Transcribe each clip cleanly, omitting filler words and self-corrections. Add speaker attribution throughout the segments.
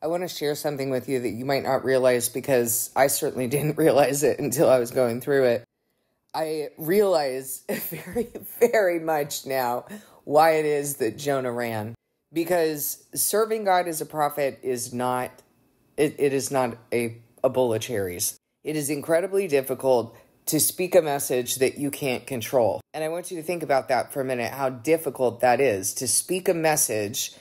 Speaker 1: I want to share something with you that you might not realize, because I certainly didn't realize it until I was going through it. I realize very, very much now why it is that Jonah ran. Because serving God as a prophet is not, it is not a bowl of cherries. It is incredibly difficult to speak a message that you can't control. And I want you to think about that for a minute, how difficult that is to speak a message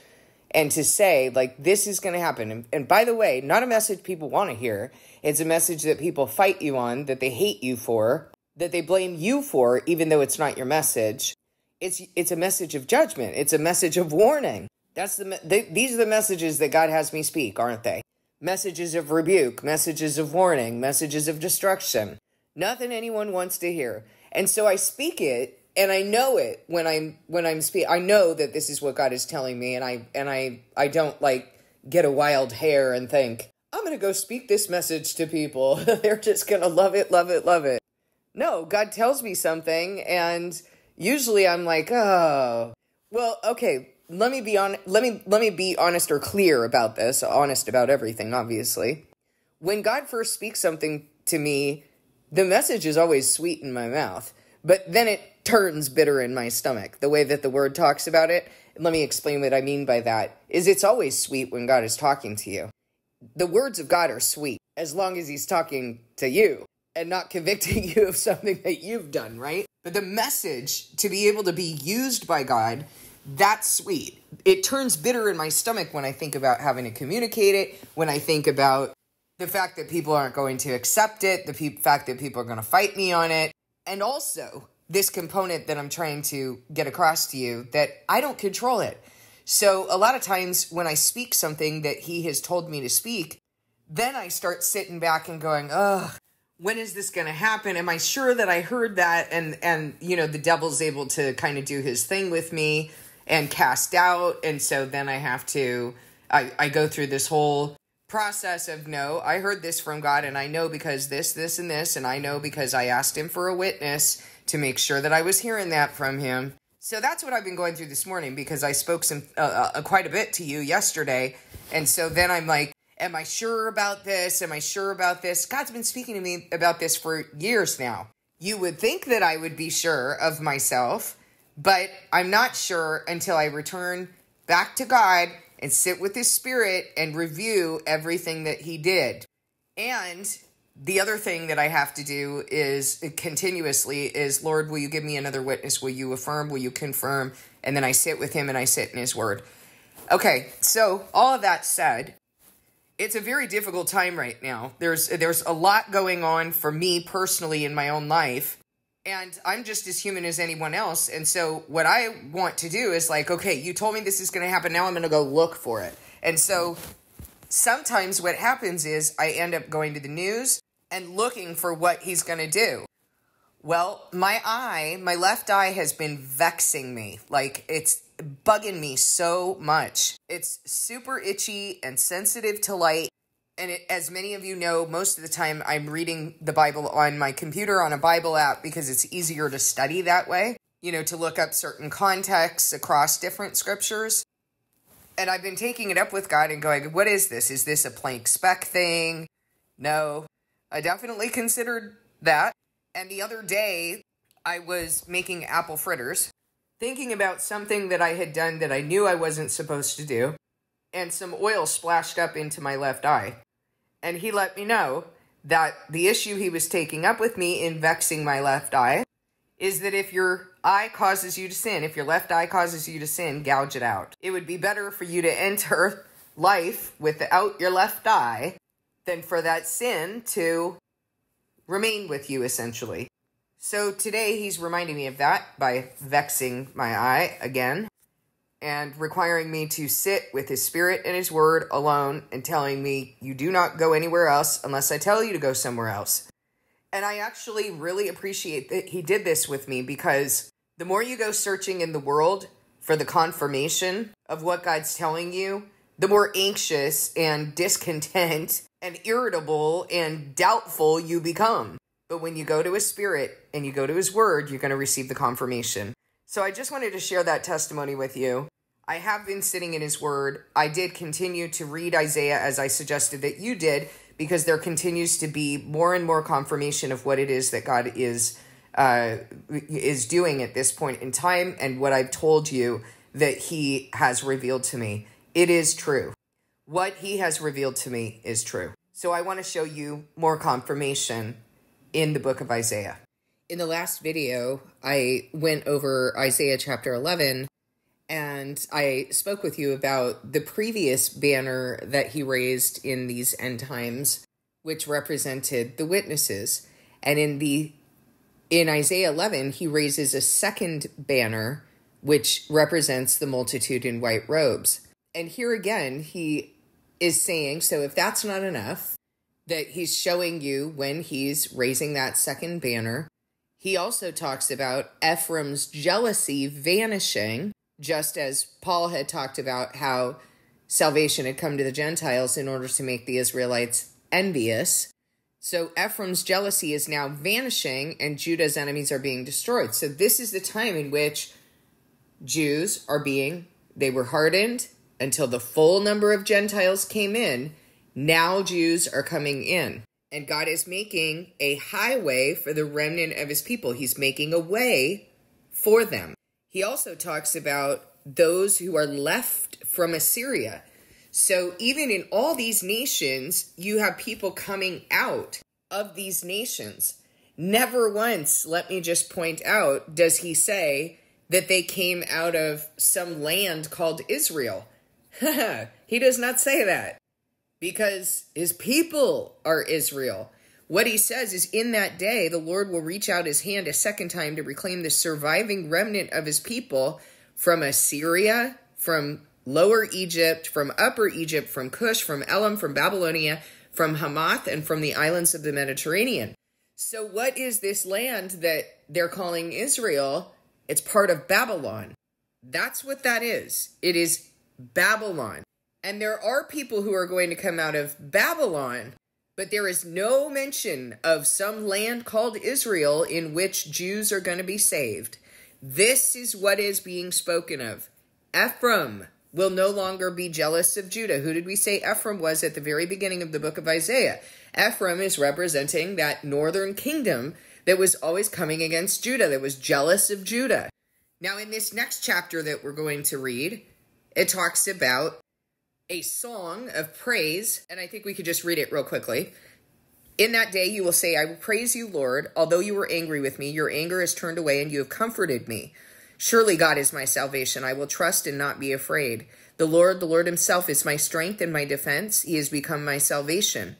Speaker 1: and to say, like, this is going to happen. And by the way, not a message people want to hear. It's a message that people fight you on, that they hate you for, that they blame you for, even though it's not your message. It's a message of judgment. It's a message of warning. These are the messages that God has me speak, aren't they? Messages of rebuke, messages of warning, messages of destruction. Nothing anyone wants to hear. And so I speak it, and I know it when I'm speaking. I know that this is what God is telling me, and I don't like get a wild hair and think, I'm going to go speak this message to people. They're just going to love it, love it, love it. No, God tells me something, and usually I'm like, oh, well, okay, let me be honest or clear about this, honest about everything, obviously. When God first speaks something to me, the message is always sweet in my mouth, but then it turns bitter in my stomach. The way that the word talks about it, let me explain what I mean by that, is it's always sweet when God is talking to you. The words of God are sweet, as long as he's talking to you and not convicting you of something that you've done, right? But the message, to be able to be used by God, that's sweet. It turns bitter in my stomach when I think about having to communicate it, when I think about the fact that people aren't going to accept it, the fact that people are going to fight me on it, and also this component that I'm trying to get across to you, that I don't control it. So a lot of times when I speak something that he has told me to speak, then I start sitting back and going, ugh, when is this going to happen? Am I sure that I heard that? And you know, the devil's able to kind of do his thing with me and cast out. And so then I have to, I go through this whole process of, no, I heard this from God, and I know because this, and this, and I know because I asked him for a witness to make sure that I was hearing that from him. So that's what I've been going through this morning, because I spoke quite a bit to you yesterday. And so then I'm like, am I sure about this? Am I sure about this? God's been speaking to me about this for years now. You would think that I would be sure of myself, but I'm not sure until I return back to God and sit with his spirit and review everything that he did. And the other thing that I have to do is continuously is, Lord, will you give me another witness? Will you affirm? Will you confirm? And then I sit with him and I sit in his word. Okay, so all of that said, it's a very difficult time right now. There's a lot going on for me personally in my own life. And I'm just as human as anyone else. And so what I want to do is like, okay, you told me this is going to happen. Now I'm going to go look for it. And so sometimes what happens is I end up going to the news and looking for what he's going to do. Well, my left eye has been vexing me. Like, it's bugging me so much. It's super itchy and sensitive to light. And as many of you know, most of the time I'm reading the Bible on my computer on a Bible app because it's easier to study that way, you know, to look up certain contexts across different scriptures. And I've been taking it up with God and going, what is this? Is this a blank spec thing? No, I definitely considered that. And the other day I was making apple fritters, thinking about something that I had done that I knew I wasn't supposed to do, and some oil splashed up into my left eye. And he let me know that the issue he was taking up with me in vexing my left eye is that if your eye causes you to sin, if your left eye causes you to sin, gouge it out. It would be better for you to enter life without your left eye than for that sin to remain with you, essentially. So today he's reminding me of that by vexing my eye again, and requiring me to sit with his spirit and his word alone, and telling me, you do not go anywhere else unless I tell you to go somewhere else. And I actually really appreciate that he did this with me, because the more you go searching in the world for the confirmation of what God's telling you, the more anxious and discontent and irritable and doubtful you become. But when you go to his spirit and you go to his word, you're going to receive the confirmation. So I just wanted to share that testimony with you. I have been sitting in his word. I did continue to read Isaiah as I suggested that you did, because there continues to be more and more confirmation of what it is that God is doing at this point in time, and what I've told you that he has revealed to me. It is true. What he has revealed to me is true. So I want to show you more confirmation in the book of Isaiah. In the last video, I went over Isaiah chapter 11, and I spoke with you about the previous banner that he raised in these end times, which represented the witnesses. And in Isaiah 11, he raises a second banner, which represents the multitude in white robes. And here again, he is saying, so if that's not enough, that he's showing you when he's raising that second banner. He also talks about Ephraim's jealousy vanishing, just as Paul had talked about how salvation had come to the Gentiles in order to make the Israelites envious. So Ephraim's jealousy is now vanishing, and Judah's enemies are being destroyed. So this is the time in which Jews they were hardened until the full number of Gentiles came in. Now Jews are coming in, and God is making a highway for the remnant of his people. He's making a way for them. He also talks about those who are left from Assyria. So even in all these nations, you have people coming out of these nations. Never once, let me just point out, does he say that they came out of some land called Israel. He does not say that, because his people are Israel. What he says is, in that day, the Lord will reach out his hand a second time to reclaim the surviving remnant of his people from Assyria, from Lower Egypt, from Upper Egypt, from Cush, from Elam, from Babylonia, from Hamath, and from the islands of the Mediterranean. So what is this land that they're calling Israel? It's part of Babylon. That's what that is. It is Babylon. And there are people who are going to come out of Babylon, but there is no mention of some land called Israel in which Jews are going to be saved. This is what is being spoken of. Ephraim will no longer be jealous of Judah. Who did we say Ephraim was at the very beginning of the book of Isaiah? Ephraim is representing that northern kingdom that was always coming against Judah, that was jealous of Judah. Now, in this next chapter that we're going to read, it talks about a song of praise, and I think we could just read it real quickly. In that day you will say, I will praise you, Lord. Although you were angry with me, your anger is turned away, and you have comforted me. Surely God is my salvation. I will trust and not be afraid. The Lord himself is my strength and my defense. He has become my salvation.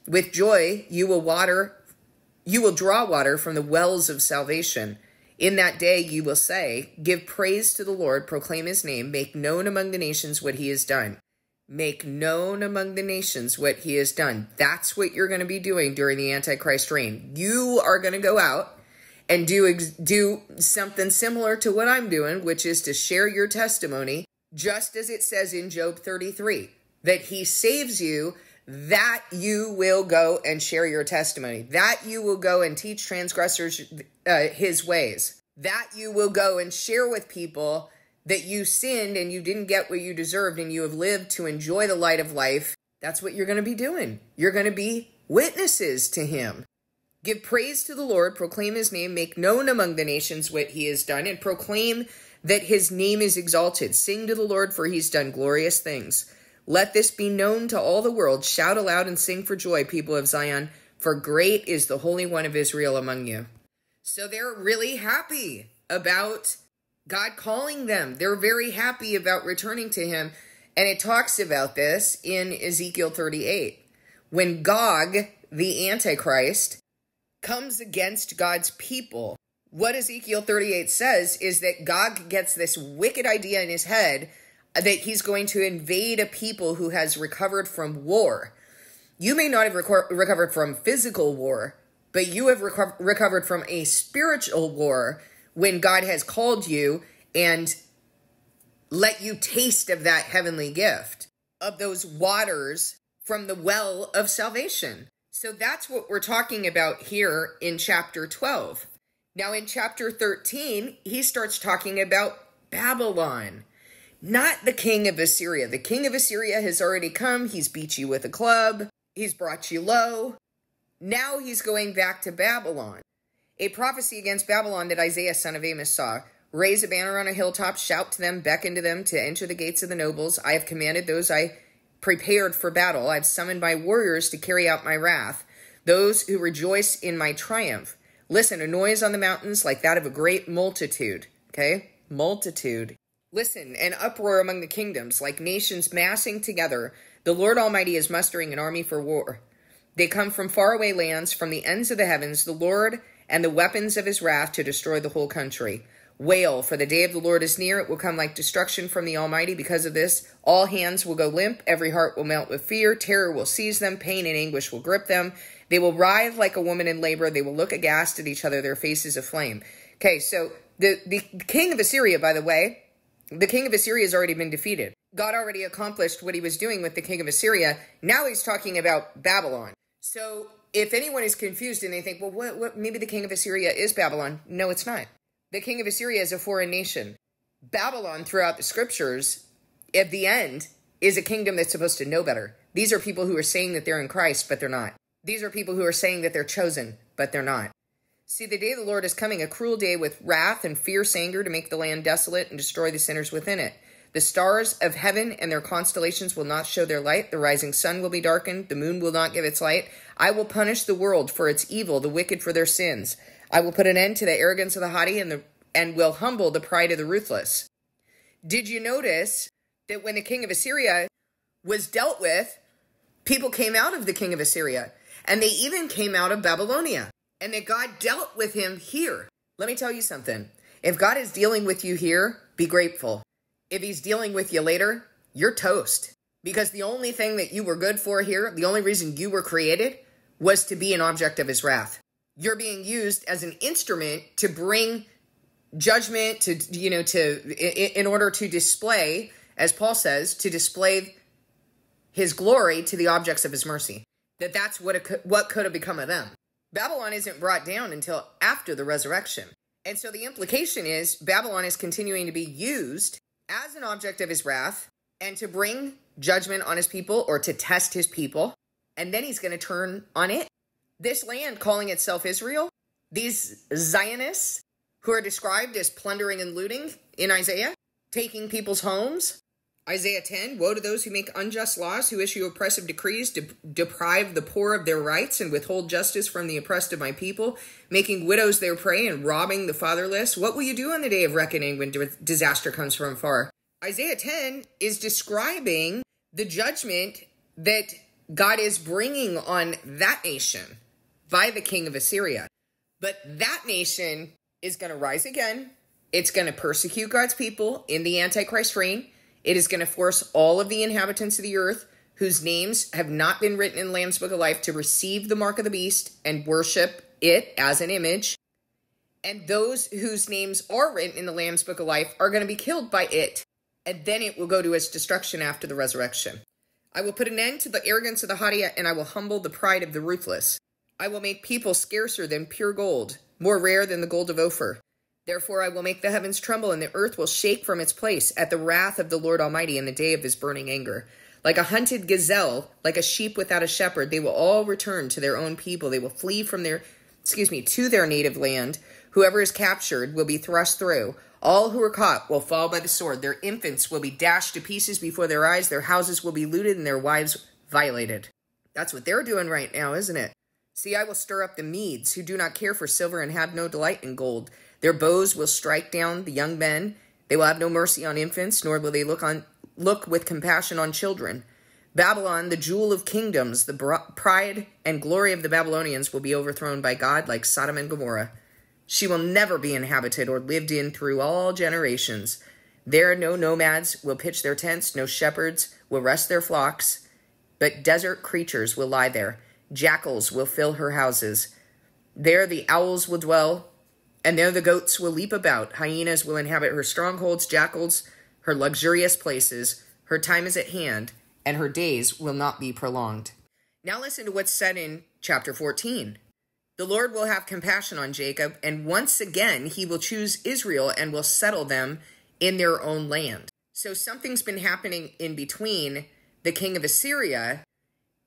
Speaker 1: With joy you will draw water from the wells of salvation. In that day you will say, give praise to the Lord, proclaim his name, make known among the nations what he has done. Make known among the nations what he has done. That's what you're going to be doing during the Antichrist reign. You are going to go out and do something similar to what I'm doing, which is to share your testimony, just as it says in Job 33, that he saves you, that you will go and share your testimony, that you will go and teach transgressors his ways, that you will go and share with people that you sinned and you didn't get what you deserved and you have lived to enjoy the light of life. That's what you're going to be doing. You're going to be witnesses to him. Give praise to the Lord, proclaim his name, make known among the nations what he has done, and proclaim that his name is exalted. Sing to the Lord, for he's done glorious things. Let this be known to all the world. Shout aloud and sing for joy, people of Zion, for great is the Holy One of Israel among you. So they're really happy about God calling them. They're very happy about returning to him. And it talks about this in Ezekiel 38. When Gog, the Antichrist, comes against God's people, what Ezekiel 38 says is that Gog gets this wicked idea in his head that he's going to invade a people who has recovered from war. You may not have recovered from physical war, but you have recovered from a spiritual war when God has called you and let you taste of that heavenly gift, of those waters from the well of salvation. So that's what we're talking about here in chapter 12. Now in chapter 13, he starts talking about Babylon. Not the king of Assyria. The king of Assyria has already come. He's beat you with a club. He's brought you low. Now he's going back to Babylon. A prophecy against Babylon that Isaiah, son of Amos, saw. Raise a banner on a hilltop, shout to them, beckon to them to enter the gates of the nobles. I have commanded those I prepared for battle. I've summoned my warriors to carry out my wrath, those who rejoice in my triumph. Listen, a noise on the mountains like that of a great multitude. Okay? Multitude. Listen, an uproar among the kingdoms, like nations massing together. The Lord Almighty is mustering an army for war. They come from faraway lands, from the ends of the heavens, the Lord and the weapons of his wrath to destroy the whole country. Wail, for the day of the Lord is near. It will come like destruction from the Almighty. Because of this, all hands will go limp. Every heart will melt with fear. Terror will seize them. Pain and anguish will grip them. They will writhe like a woman in labor. They will look aghast at each other, their faces aflame. Okay, so the king of Assyria, by the way, the king of Assyria has already been defeated. God already accomplished what he was doing with the king of Assyria. Now he's talking about Babylon. So if anyone is confused and they think, well, what maybe the king of Assyria is Babylon. No, it's not. The king of Assyria is a foreign nation. Babylon, throughout the scriptures, at the end, is a kingdom that's supposed to know better. These are people who are saying that they're in Christ, but they're not. These are people who are saying that they're chosen, but they're not. See, the day of the Lord is coming, a cruel day with wrath and fierce anger to make the land desolate and destroy the sinners within it. The stars of heaven and their constellations will not show their light. The rising sun will be darkened. The moon will not give its light. I will punish the world for its evil, the wicked for their sins. I will put an end to the arrogance of the haughty and will humble the pride of the ruthless. Did you notice that when the king of Assyria was dealt with, people came out of the king of Assyria, and they even came out of Babylonia, and that God dealt with him here? Let me tell you something. If God is dealing with you here, be grateful. If he's dealing with you later, you're toast. Because the only thing that you were good for here, the only reason you were created, was to be an object of his wrath. You're being used as an instrument to bring judgment, in order to display, as Paul says, to display his glory to the objects of his mercy. That's what could have become of them. Babylon isn't brought down until after the resurrection. And so the implication is Babylon is continuing to be used as an object of his wrath and to bring judgment on his people or to test his people. And then he's going to turn on it. This land calling itself Israel, these Zionists who are described as plundering and looting in Isaiah, taking people's homes. Isaiah 10, woe to those who make unjust laws, who issue oppressive decrees, deprive the poor of their rights and withhold justice from the oppressed of my people, making widows their prey and robbing the fatherless. What will you do on the day of reckoning when disaster comes from far? Isaiah 10 is describing the judgment that God is bringing on that nation by the king of Assyria. But that nation is going to rise again. It's going to persecute God's people in the Antichrist reign. It is going to force all of the inhabitants of the earth whose names have not been written in the Lamb's Book of Life to receive the mark of the beast and worship it as an image. And those whose names are written in the Lamb's Book of Life are going to be killed by it. And then it will go to its destruction after the resurrection. I will put an end to the arrogance of the haughty, and I will humble the pride of the ruthless. I will make people scarcer than pure gold, more rare than the gold of Ophir. Therefore I will make the heavens tremble, and the earth will shake from its place at the wrath of the Lord Almighty in the day of his burning anger. Like a hunted gazelle, like a sheep without a shepherd, they will all return to their own people. They will flee from to their native land. Whoever is captured will be thrust through. All who are caught will fall by the sword. Their infants will be dashed to pieces before their eyes. Their houses will be looted and their wives violated. That's what they're doing right now, isn't it? See, I will stir up the Medes who do not care for silver and have no delight in gold. Their bows will strike down the young men. They will have no mercy on infants, nor will they look with compassion on children. Babylon, the jewel of kingdoms, the pride and glory of the Babylonians, will be overthrown by God like Sodom and Gomorrah. She will never be inhabited or lived in through all generations. There no nomads will pitch their tents, no shepherds will rest their flocks, but desert creatures will lie there. Jackals will fill her houses. There the owls will dwell, and there the goats will leap about. Hyenas will inhabit her strongholds, jackals, her luxurious places. Her time is at hand, and her days will not be prolonged. Now listen to what's said in chapter 14. The Lord will have compassion on Jacob, and once again he will choose Israel and will settle them in their own land. So something's been happening in between the king of Assyria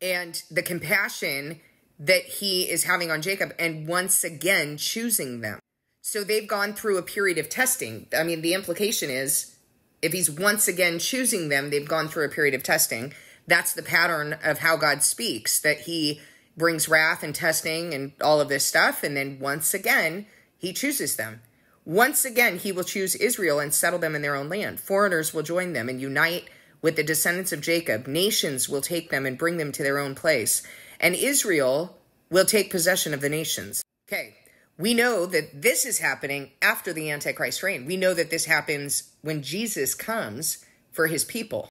Speaker 1: and the compassion that he is having on Jacob and once again choosing them. So they've gone through a period of testing. I mean, the implication is if he's once again choosing them, they've gone through a period of testing. That's the pattern of how God speaks, that he brings wrath and testing and all of this stuff. And then once again, he chooses them. Once again, he will choose Israel and settle them in their own land. Foreigners will join them and unite with the descendants of Jacob. Nations will take them and bring them to their own place. And Israel will take possession of the nations. Okay, we know that this is happening after the Antichrist reign. We know that this happens when Jesus comes for his people.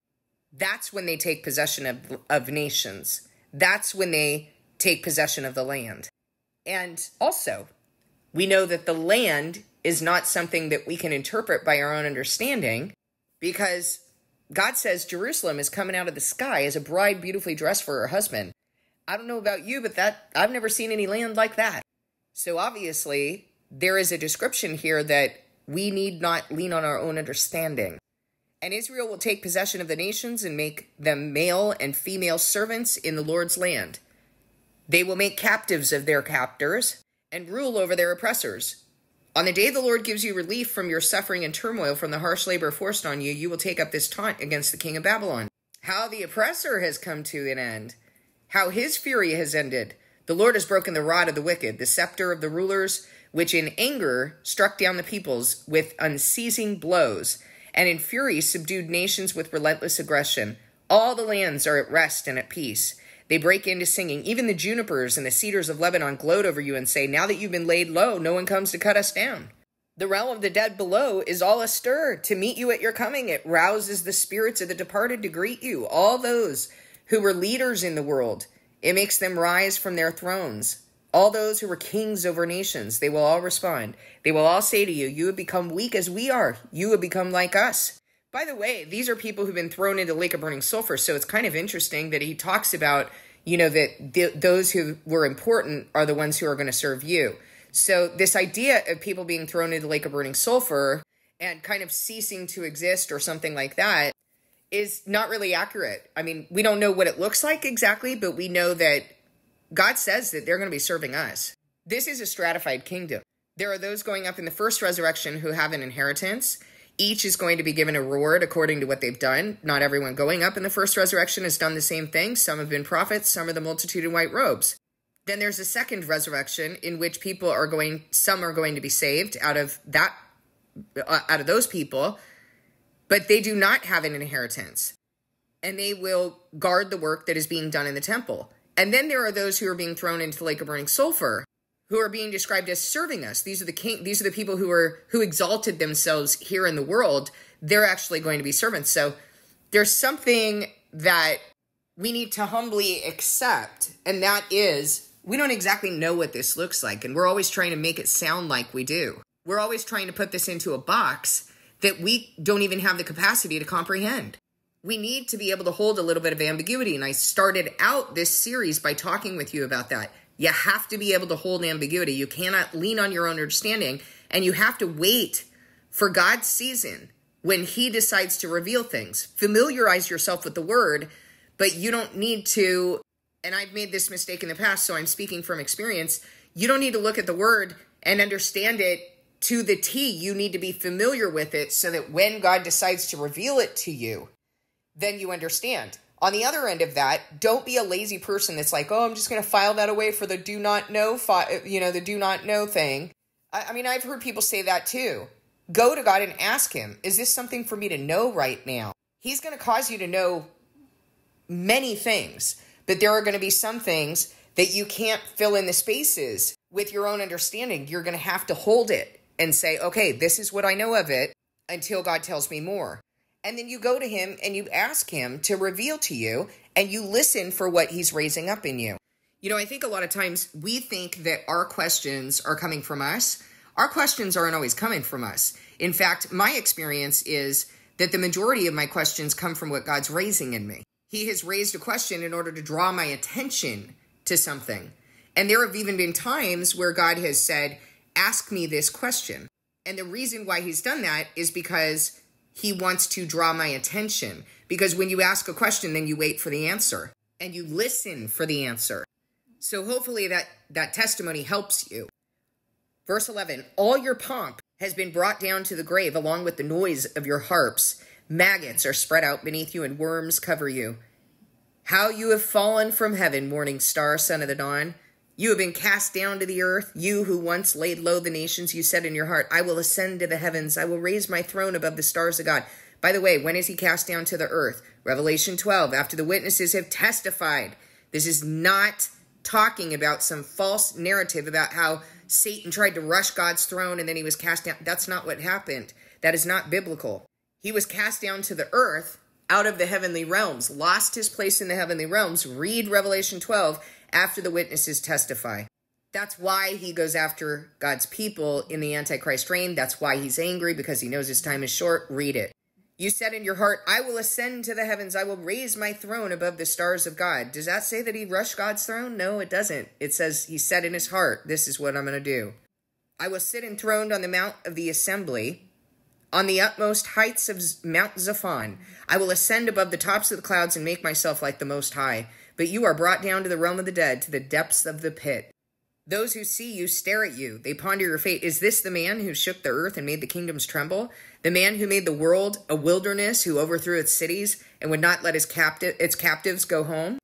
Speaker 1: That's when they take possession of nations. That's when they take possession of the land. And also, we know that the land is not something that we can interpret by our own understanding, because God says Jerusalem is coming out of the sky as a bride beautifully dressed for her husband. I don't know about you, but I've never seen any land like that. So obviously, there is a description here that we need not lean on our own understanding. And Israel will take possession of the nations and make them male and female servants in the Lord's land. They will make captives of their captors and rule over their oppressors. On the day the Lord gives you relief from your suffering and turmoil from the harsh labor forced on you, you will take up this taunt against the king of Babylon. How the oppressor has come to an end. How his fury has ended. The Lord has broken the rod of the wicked, the scepter of the rulers, which in anger struck down the peoples with unceasing blows, and in fury subdued nations with relentless aggression. All the lands are at rest and at peace. They break into singing. Even the junipers and the cedars of Lebanon gloat over you and say, now that you've been laid low, no one comes to cut us down. The realm of the dead below is all astir to meet you at your coming. It rouses the spirits of the departed to greet you. All those who were leaders in the world, it makes them rise from their thrones. All those who were kings over nations, they will all respond. They will all say to you, you have become weak as we are. You have become like us. By the way, these are people who've been thrown into the lake of burning sulfur. So it's kind of interesting that he talks about, that those who were important are the ones who are going to serve you. So this idea of people being thrown into the lake of burning sulfur and kind of ceasing to exist or something like that is not really accurate. I mean, we don't know what it looks like exactly, but we know that God says that they're going to be serving us. This is a stratified kingdom. There are those going up in the first resurrection who have an inheritance. Each is going to be given a reward according to what they've done. Not everyone going up in the first resurrection has done the same thing. Some have been prophets, some are the multitude in white robes. Then there's a second resurrection in which some are going to be saved out of those people, but they do not have an inheritance, and they will guard the work that is being done in the temple. And then there are those who are being thrown into the lake of burning sulfur, who are being described as serving us. These are the people who exalted themselves here in the world. They're actually going to be servants. So there's something that we need to humbly accept, and that is we don't exactly know what this looks like, and we're always trying to make it sound like we do. We're always trying to put this into a box that we don't even have the capacity to comprehend. We need to be able to hold a little bit of ambiguity, and I started out this series by talking with you about that. You have to be able to hold ambiguity. You cannot lean on your own understanding, and you have to wait for God's season when he decides to reveal things. Familiarize yourself with the word, but you don't need to, and I've made this mistake in the past, so I'm speaking from experience, you don't need to look at the word and understand it to the T. You need to be familiar with it so that when God decides to reveal it to you, then you understand. On the other end of that, don't be a lazy person that's like, oh, I'm just going to file that away for the do not know, the do not know thing. I mean, I've heard people say that too. Go to God and ask him, is this something for me to know right now? He's going to cause you to know many things, but there are going to be some things that you can't fill in the spaces with your own understanding. You're going to have to hold it and say, okay, this is what I know of it until God tells me more. And then you go to him and you ask him to reveal to you, and you listen for what he's raising up in you. I think a lot of times we think that our questions are coming from us. Our questions aren't always coming from us. In fact, my experience is that the majority of my questions come from what God's raising in me. He has raised a question in order to draw my attention to something. And there have even been times where God has said, ask me this question. And the reason why he's done that is because he wants to draw my attention. Because when you ask a question, then you wait for the answer and you listen for the answer. So hopefully that testimony helps you. Verse 11, all your pomp has been brought down to the grave along with the noise of your harps. Maggots are spread out beneath you and worms cover you. How you have fallen from heaven, morning star, son of the dawn. You have been cast down to the earth. You who once laid low the nations, you said in your heart, I will ascend to the heavens. I will raise my throne above the stars of God. By the way, when is he cast down to the earth? Revelation 12, after the witnesses have testified. This is not talking about some false narrative about how Satan tried to rush God's throne and then he was cast down. That's not what happened. That is not biblical. He was cast down to the earth out of the heavenly realms, lost his place in the heavenly realms. Read Revelation 12 after the witnesses testify. That's why he goes after God's people in the Antichrist reign. That's why he's angry, because he knows his time is short. Read it. You said in your heart, I will ascend to the heavens. I will raise my throne above the stars of God. Does that say that he rushed God's throne? No, it doesn't. It says he said in his heart, this is what I'm going to do. I will sit enthroned on the mount of the assembly, on the utmost heights of Mount Zaphon. I will ascend above the tops of the clouds and make myself like the Most High. But you are brought down to the realm of the dead, to the depths of the pit. Those who see you stare at you. They ponder your fate. Is this the man who shook the earth and made the kingdoms tremble? The man who made the world a wilderness, who overthrew its cities and would not let its captives go home?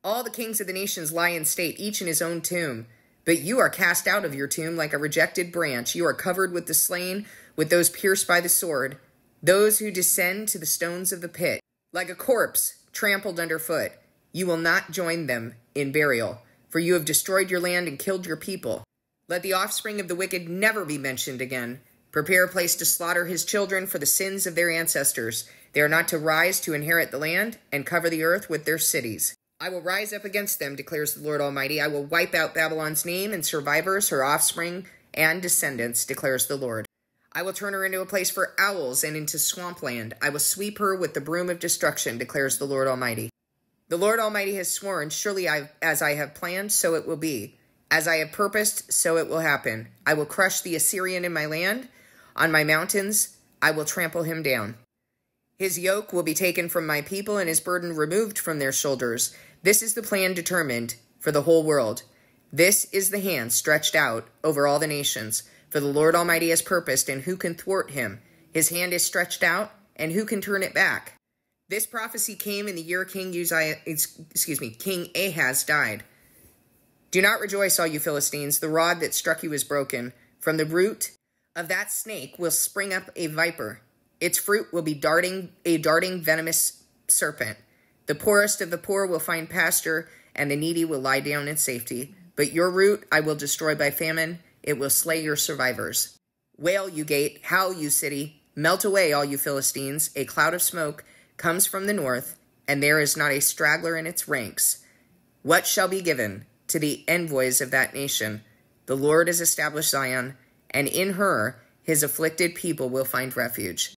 Speaker 1: All the kings of the nations lie in state, each in his own tomb. But you are cast out of your tomb like a rejected branch. You are covered with the slain, with those pierced by the sword, those who descend to the stones of the pit. Like a corpse trampled underfoot, you will not join them in burial. For you have destroyed your land and killed your people. Let the offspring of the wicked never be mentioned again. Prepare a place to slaughter his children for the sins of their ancestors. They are not to rise to inherit the land and cover the earth with their cities. I will rise up against them, declares the Lord Almighty. I will wipe out Babylon's name and survivors, her offspring and descendants, declares the Lord. I will turn her into a place for owls and into swampland. I will sweep her with the broom of destruction, declares the Lord Almighty. The Lord Almighty has sworn, surely as I have planned, so it will be. As I have purposed, so it will happen. I will crush the Assyrian in my land. On my mountains, I will trample him down. His yoke will be taken from my people and his burden removed from their shoulders. This is the plan determined for the whole world. This is the hand stretched out over all the nations. For the Lord Almighty has purposed, and who can thwart him? His hand is stretched out, and who can turn it back? This prophecy came in the year King Ahaz died. Do not rejoice, all you Philistines. The rod that struck you is broken. From the root of that snake will spring up a viper. Its fruit will be a darting venomous serpent. The poorest of the poor will find pasture, and the needy will lie down in safety. But your root I will destroy by famine. It will slay your survivors. Wail, you gate. Howl, you city. Melt away, all you Philistines. A cloud of smoke comes from the north, and there is not a straggler in its ranks. What shall be given to the envoys of that nation? The Lord has established Zion, and in her his afflicted people will find refuge.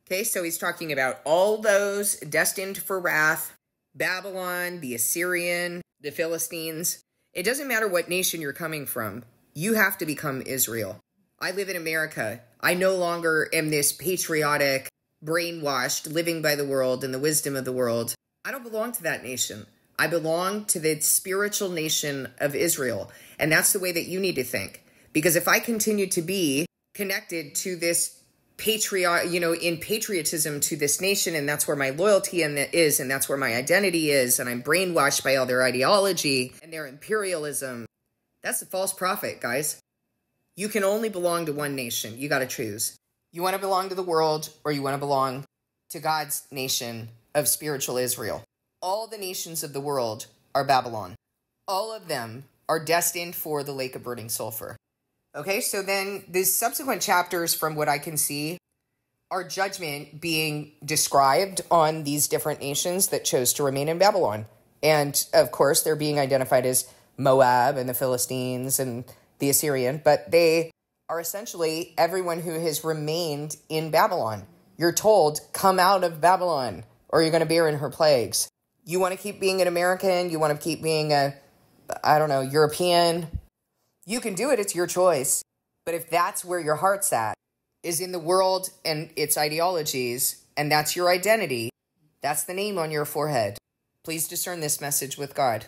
Speaker 1: Okay, so he's talking about all those destined for wrath, Babylon, the Assyrian, the Philistines. It doesn't matter what nation you're coming from. You have to become Israel. I live in America. I no longer am this patriotic, brainwashed, living by the world and the wisdom of the world. I don't belong to that nation. I belong to the spiritual nation of Israel. And that's the way that you need to think. Because if I continue to be connected to this in patriotism to this nation, and that's where my loyalty is, and that's where my identity is, and I'm brainwashed by all their ideology and their imperialism, that's a false prophet, guys. You can only belong to one nation. You got to choose. You want to belong to the world, or you want to belong to God's nation of spiritual Israel. All the nations of the world are Babylon. All of them are destined for the lake of burning sulfur. Okay, so then the subsequent chapters, from what I can see, are judgment being described on these different nations that chose to remain in Babylon. And, of course, they're being identified as Moab and the Philistines and the Assyrian, but they are essentially everyone who has remained in Babylon. You're told, come out of Babylon, or you're going to bear in her plagues. You want to keep being an American, you want to keep being European. You can do it, it's your choice. But if that's where your heart's at, is in the world and its ideologies, and that's your identity. That's the name on your forehead. Please discern this message with God.